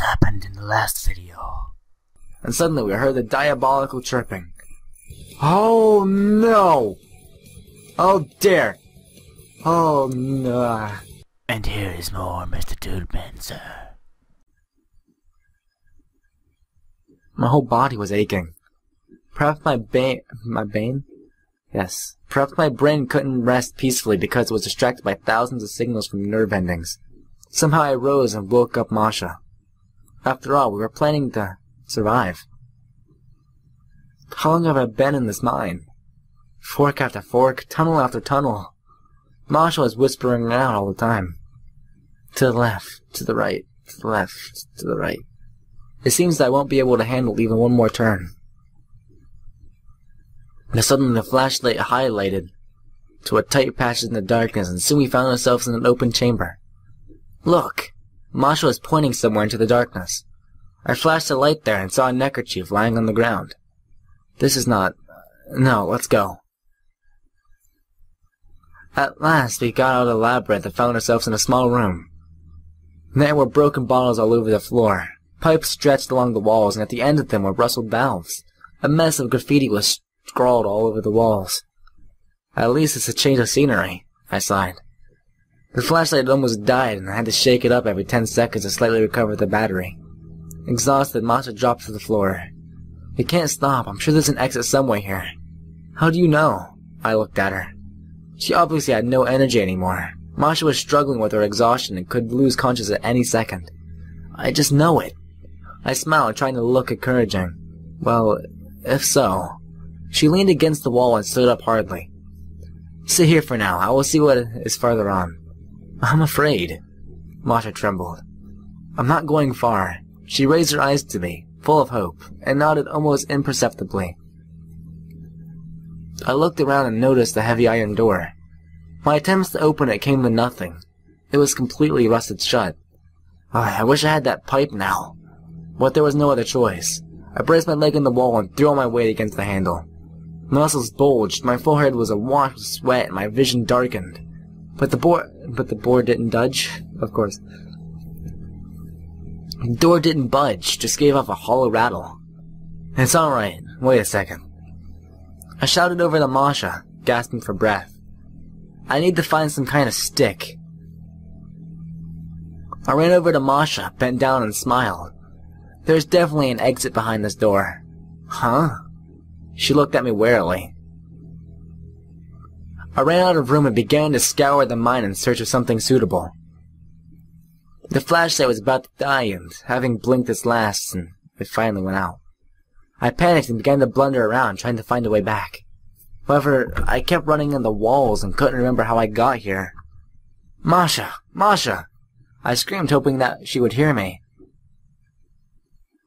happened in the last video. And suddenly we heard the diabolical chirping. Oh no! Oh dear! Oh no! And here is more MrDudeManSir. My whole body was aching. Perhaps my brain couldn't rest peacefully because it was distracted by thousands of signals from nerve endings. Somehow I rose and woke up Masha. After all, we were planning to survive. How long have I been in this mine? Fork after fork, tunnel after tunnel. Masha was whispering around all the time. To the left, to the right, to the left, to the right. It seems that I won't be able to handle even one more turn. And suddenly the flashlight highlighted to a tight passage in the darkness, and soon we found ourselves in an open chamber. Look! Masha was pointing somewhere into the darkness. I flashed a light there and saw a neckerchief lying on the ground. This is not... No, let's go. At last we got out of the labyrinth and found ourselves in a small room. There were broken bottles all over the floor. Pipes stretched along the walls, and at the end of them were rustled valves. A mess of graffiti was scrawled all over the walls. At least it's a change of scenery, I sighed. The flashlight almost died, and I had to shake it up every 10 seconds to slightly recover the battery. Exhausted, Masha dropped to the floor. We can't stop. I'm sure there's an exit somewhere here. How do you know? I looked at her. She obviously had no energy anymore. Masha was struggling with her exhaustion and could lose consciousness at any second. I just know it. I smiled, trying to look encouraging. Well, if so. She leaned against the wall and stood up hardly. Sit here for now. I will see what is farther on. I'm afraid. Masha trembled. I'm not going far. She raised her eyes to me, full of hope, and nodded almost imperceptibly. I looked around and noticed the heavy iron door. My attempts to open it came to nothing. It was completely rusted shut. I wish I had that pipe now. But there was no other choice. I braced my leg in the wall and threw all my weight against the handle. My muscles bulged, my forehead was awash with sweat, and my vision darkened. But the door didn't budge, of course. The door didn't budge, just gave off a hollow rattle. It's alright, wait a second. I shouted over to Masha, gasping for breath. I need to find some kind of stick. I ran over to Masha, bent down and smiled. There's definitely an exit behind this door. Huh? She looked at me warily. I ran out of room and began to scour the mine in search of something suitable. The flashlight was about to die, and having blinked its last, and it finally went out. I panicked and began to blunder around, trying to find a way back. However, I kept running in the walls and couldn't remember how I got here. Masha! Masha! I screamed, hoping that she would hear me.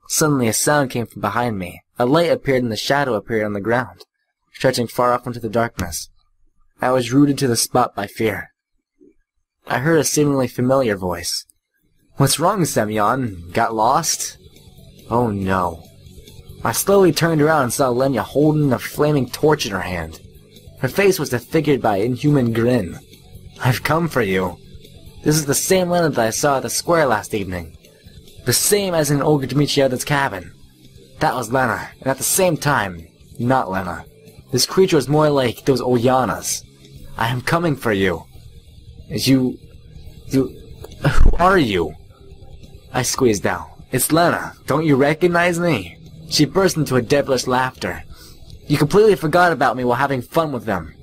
Suddenly a sound came from behind me. A light appeared and the shadow appeared on the ground, stretching far off into the darkness. I was rooted to the spot by fear. I heard a seemingly familiar voice. What's wrong, Semyon? Got lost? Oh no. I slowly turned around and saw Lenya holding a flaming torch in her hand. Her face was disfigured by an inhuman grin. I've come for you. This is the same Lena that I saw at the square last evening. The same as in Olga Dmitrievna's cabin. That was Lena, and at the same time, not Lena. This creature was more like those Ulyanas. I am coming for you. Who are you? I squeezed out. It's Lena. Don't you recognize me? She burst into a devilish laughter. You completely forgot about me while having fun with them.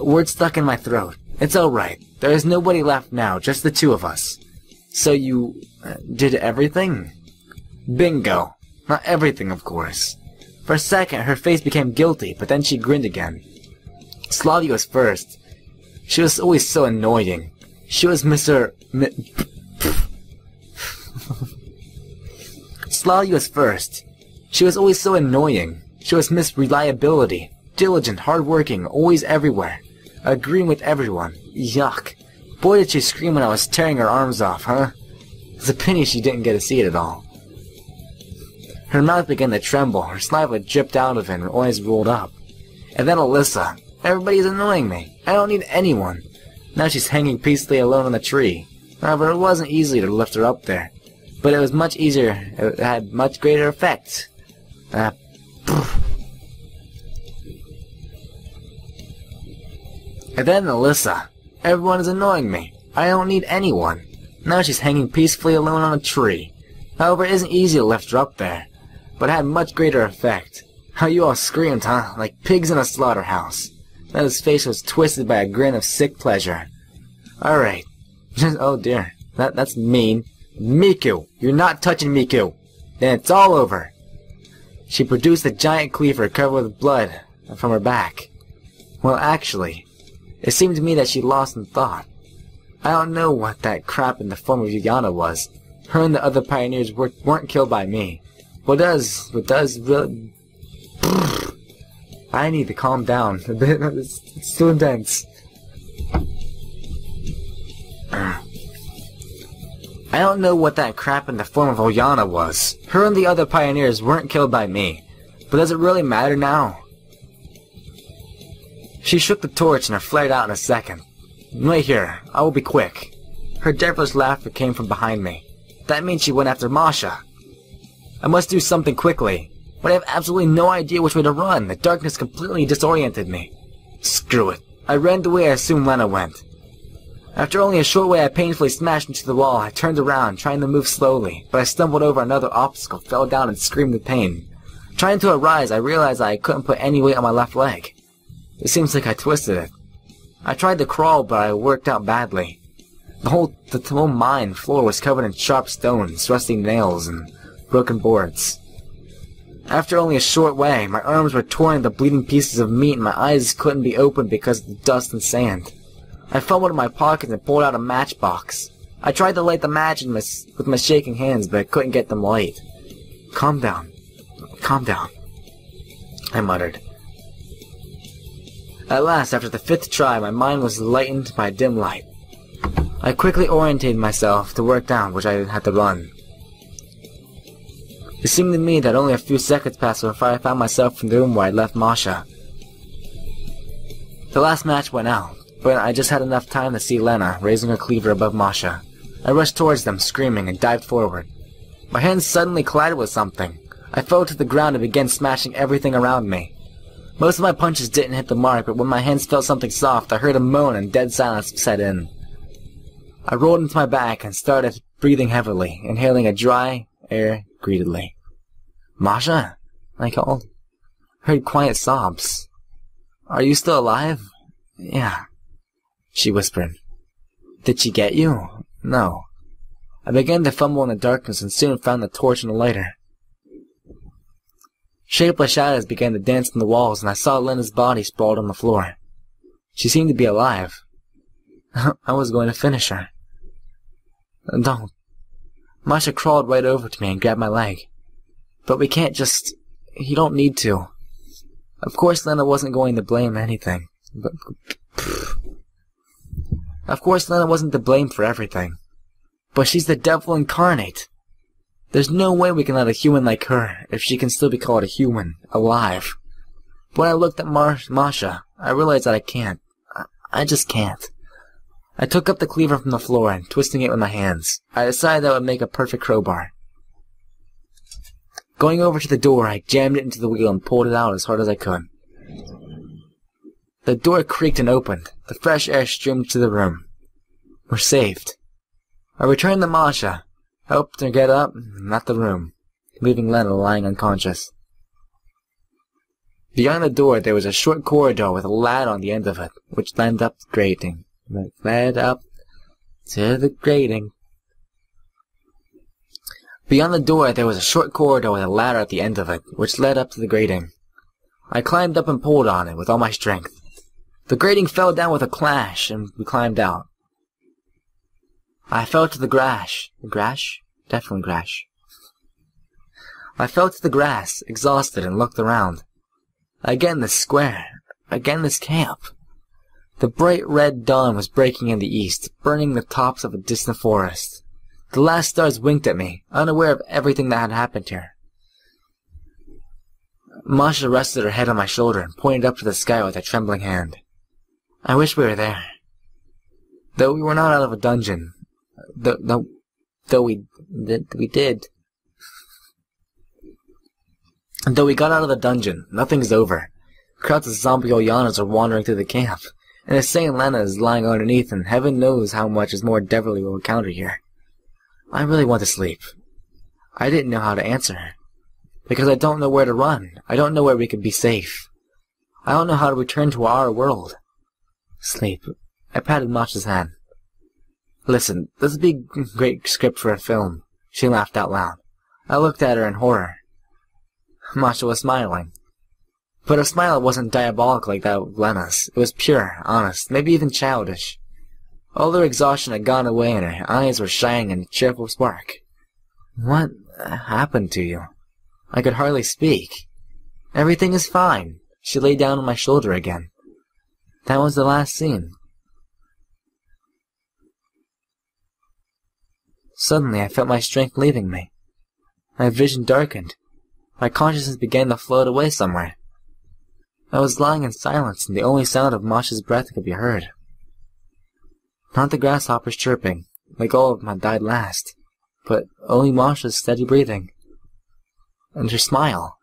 Words stuck in my throat. It's alright. There is nobody left now, just the two of us. So you did everything? Bingo. Not everything, of course. For a second, her face became guilty, but then she grinned again. Slavia was first. She was always so annoying. She was Slavia was first. She was always so annoying. She was Miss Reliability. Diligent, hardworking, always everywhere. Agreeing with everyone. Yuck. Boy, did she scream when I was tearing her arms off, huh? It's a pity she didn't get to see it at all. Her mouth began to tremble, her saliva dripped out of it, and her eyes rolled up. And then Alyssa. Everybody's annoying me. I don't need anyone. Now she's hanging peacefully alone on the tree. However, it wasn't easy to lift her up there. But it was much easier. It had much greater effect. And then Alyssa. Everyone is annoying me. I don't need anyone. Now she's hanging peacefully alone on a tree. However, it isn't easy to lift her up there. But it had much greater effect. How you all screamed, huh? Like pigs in a slaughterhouse. Then his face was twisted by a grin of sick pleasure. Alright. Oh dear. That's mean. Miku! You're not touching Miku! Then it's all over! She produced a giant cleaver covered with blood from her back. Well, actually, it seemed to me that she lost in thought. I don't know what that crap in the form of Yana was. Her and the other pioneers weren't killed by me. What does really... I need to calm down a bit. It's too intense. I don't know what that crap in the form of Oyana was. Her and the other pioneers weren't killed by me. But does it really matter now? She shook the torch and it flared out in a second. Wait here, I will be quick. Her devilish laughter came from behind me. That means she went after Masha. I must do something quickly. But I have absolutely no idea which way to run. The darkness completely disoriented me. Screw it. I ran the way I assumed Lena went. After only a short way I painfully smashed into the wall. I turned around, trying to move slowly, but I stumbled over another obstacle, fell down and screamed with pain. Trying to arise, I realized I couldn't put any weight on my left leg. It seems like I twisted it. I tried to crawl, but I worked out badly. The whole mine floor was covered in sharp stones, rusty nails, and broken boards. After only a short way, my arms were torn into bleeding pieces of meat and my eyes couldn't be opened because of the dust and sand. I fumbled in my pockets and pulled out a matchbox. I tried to light the match with my shaking hands, but I couldn't get them light. Calm down. Calm down, I muttered. At last, after the 5th try, my mind was lightened by a dim light. I quickly orientated myself to work down, which I had to run. It seemed to me that only a few seconds passed before I found myself in the room where I left Masha. The last match went out, but I just had enough time to see Lena raising her cleaver above Masha. I rushed towards them, screaming, and dived forward. My hands suddenly collided with something. I fell to the ground and began smashing everything around me. Most of my punches didn't hit the mark, but when my hands felt something soft, I heard a moan and dead silence set in. I rolled into my back and started breathing heavily, inhaling a dry air greedily. Masha? I called. Heard quiet sobs. Are you still alive? Yeah, she whispered. Did she get you? No. I began to fumble in the darkness and soon found the torch and the lighter. Shapeless shadows began to dance on the walls, and I saw Lena's body sprawled on the floor. She seemed to be alive. I was going to finish her. Don't. Masha crawled right over to me and grabbed my leg. But we can't just... You don't need to. Of course Lena wasn't going to blame anything. But... Of course Lena wasn't to blame for everything. But she's the devil incarnate. There's no way we can let a human like her, if she can still be called a human, alive. But when I looked at Masha, I realized that I can't. I just can't. I took up the cleaver from the floor and, twisting it with my hands, I decided that would make a perfect crowbar. Going over to the door, I jammed it into the wheel and pulled it out as hard as I could. The door creaked and opened. The fresh air streamed to the room. We're saved. I returned to Masha, helped her get up, and left the room, leaving Lena lying unconscious. Beyond the door, there was a short corridor with a ladder on the end of it, which led up to the grating. Beyond the door, there was a short corridor with a ladder at the end of it, which led up to the grating. I climbed up and pulled on it with all my strength. The grating fell down with a clash, and we climbed out. I fell to the grass. Grass? Definitely grass. I fell to the grass, exhausted, and looked around. Again this square. Again this camp. The bright red dawn was breaking in the east, burning the tops of a distant forest. The last stars winked at me, unaware of everything that had happened here. Masha rested her head on my shoulder and pointed up to the sky with a trembling hand. I wish we were there. Though we were not out of a dungeon, Though we did. And though we got out of the dungeon, nothing's over. Crowds of zombie Oyanas are wandering through the camp, and insane Lena is lying underneath, and heaven knows how much is more devilry we'll encounter here. I really want to sleep. I didn't know how to answer her, because I don't know where to run. I don't know where we could be safe. I don't know how to return to our world. Sleep. I patted Masha's hand. Listen, this would be a great script for a film. She laughed out loud. I looked at her in horror. Masha was smiling. But her smile wasn't diabolic like that of Lena's. It was pure, honest, maybe even childish. All her exhaustion had gone away and her eyes were shining in a cheerful spark. What happened to you? I could hardly speak. Everything is fine. She lay down on my shoulder again. That was the last scene. Suddenly I felt my strength leaving me. My vision darkened. My consciousness began to float away somewhere. I was lying in silence, and the only sound of Masha's breath could be heard. Not the grasshoppers chirping, like all of them had died last, but only Masha's steady breathing. And her smile.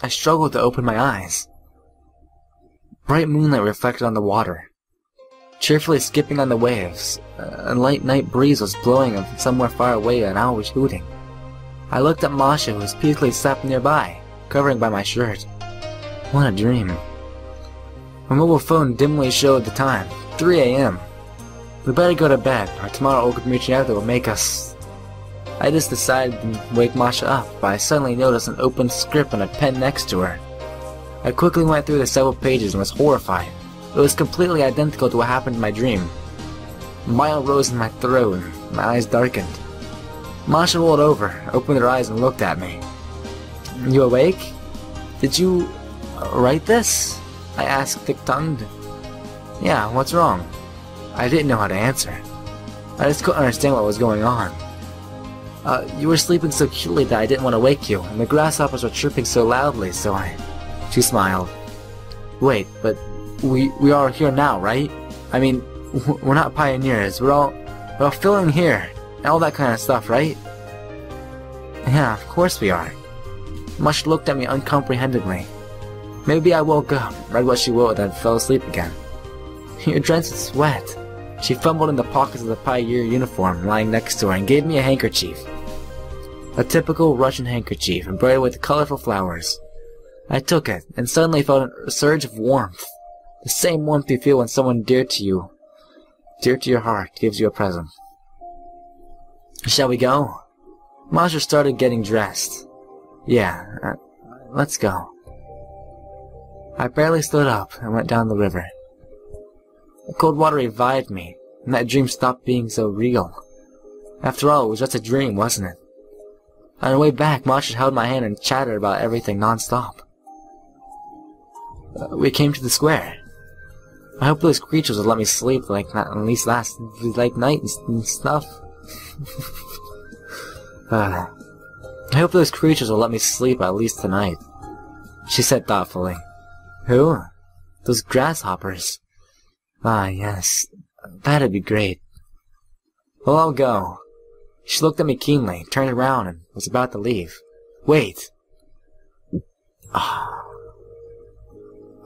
I struggled to open my eyes. Bright moonlight reflected on the water, cheerfully skipping on the waves. A light night breeze was blowing, and somewhere far away an owl was hooting. I looked at Masha, who was peacefully sat nearby, covering by my shirt. What a dream. My mobile phone dimly showed the time, 3 a.m. We better go to bed, or tomorrow Olga Michiata will make us... I just decided to wake Masha up, but I suddenly noticed an open script and a pen next to her. I quickly went through the several pages and was horrified. It was completely identical to what happened in my dream. A bile rose in my throat and my eyes darkened. Masha rolled over, opened her eyes and looked at me. You awake? Did you write this? I asked, thick-tongued. Yeah, what's wrong? I didn't know how to answer. I just couldn't understand what was going on. You were sleeping so cutely that I didn't want to wake you, and the grasshoppers were chirping so loudly, so I... She smiled. Wait, but we are here now, right? I mean, we're not pioneers, we're all filling here, and all that kind of stuff, right? Yeah, of course we are. Masha looked at me uncomprehendingly. Maybe I woke up, read what she wrote, and fell asleep again. You're drenched with sweat. She fumbled in the pockets of the pioneer uniform lying next to her and gave me a handkerchief. A typical Russian handkerchief, embroidered with colorful flowers. I took it, and suddenly felt a surge of warmth. The same warmth you feel when someone dear to your heart, gives you a present. Shall we go? Masha started getting dressed. Yeah, let's go. I barely stood up and went down the river. The cold water revived me, and that dream stopped being so real. After all, it was just a dream, wasn't it? On the way back, Masha held my hand and chattered about everything non-stop. We came to the square. I hope those creatures will let me sleep like at least last night and stuff. I hope those creatures will let me sleep at least tonight, she said thoughtfully. Who? Those grasshoppers. Ah, yes. That'd be great. Well, I'll go. She looked at me keenly, turned around, and was about to leave. Wait.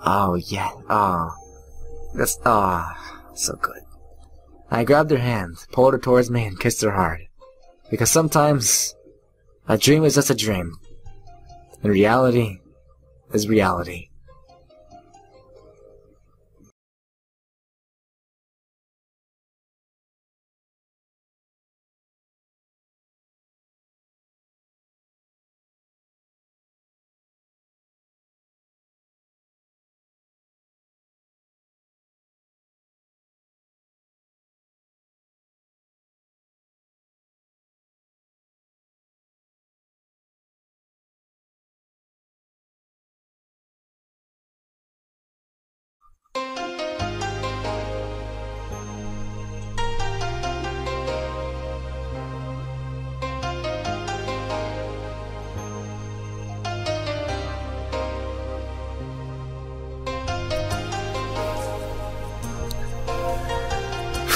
Oh, yeah. That's, so good. I grabbed her hand, pulled her towards me, and kissed her hard. Because sometimes, a dream is just a dream. And reality is reality.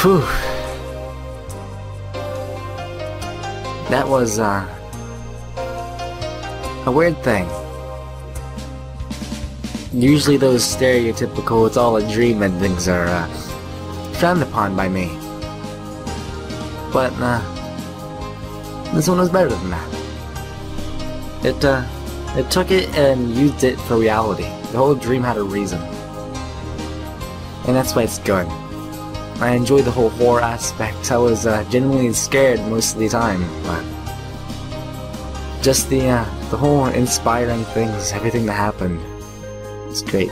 Whew. That was, a weird thing. Usually those stereotypical it's all a dream endings are, frowned upon by me. But, this one was better than that. It took it and used it for reality. The whole dream had a reason. And that's why it's good. I enjoyed the whole horror aspect. I was genuinely scared most of the time, but just the whole inspiring things, everything that happened, it's great.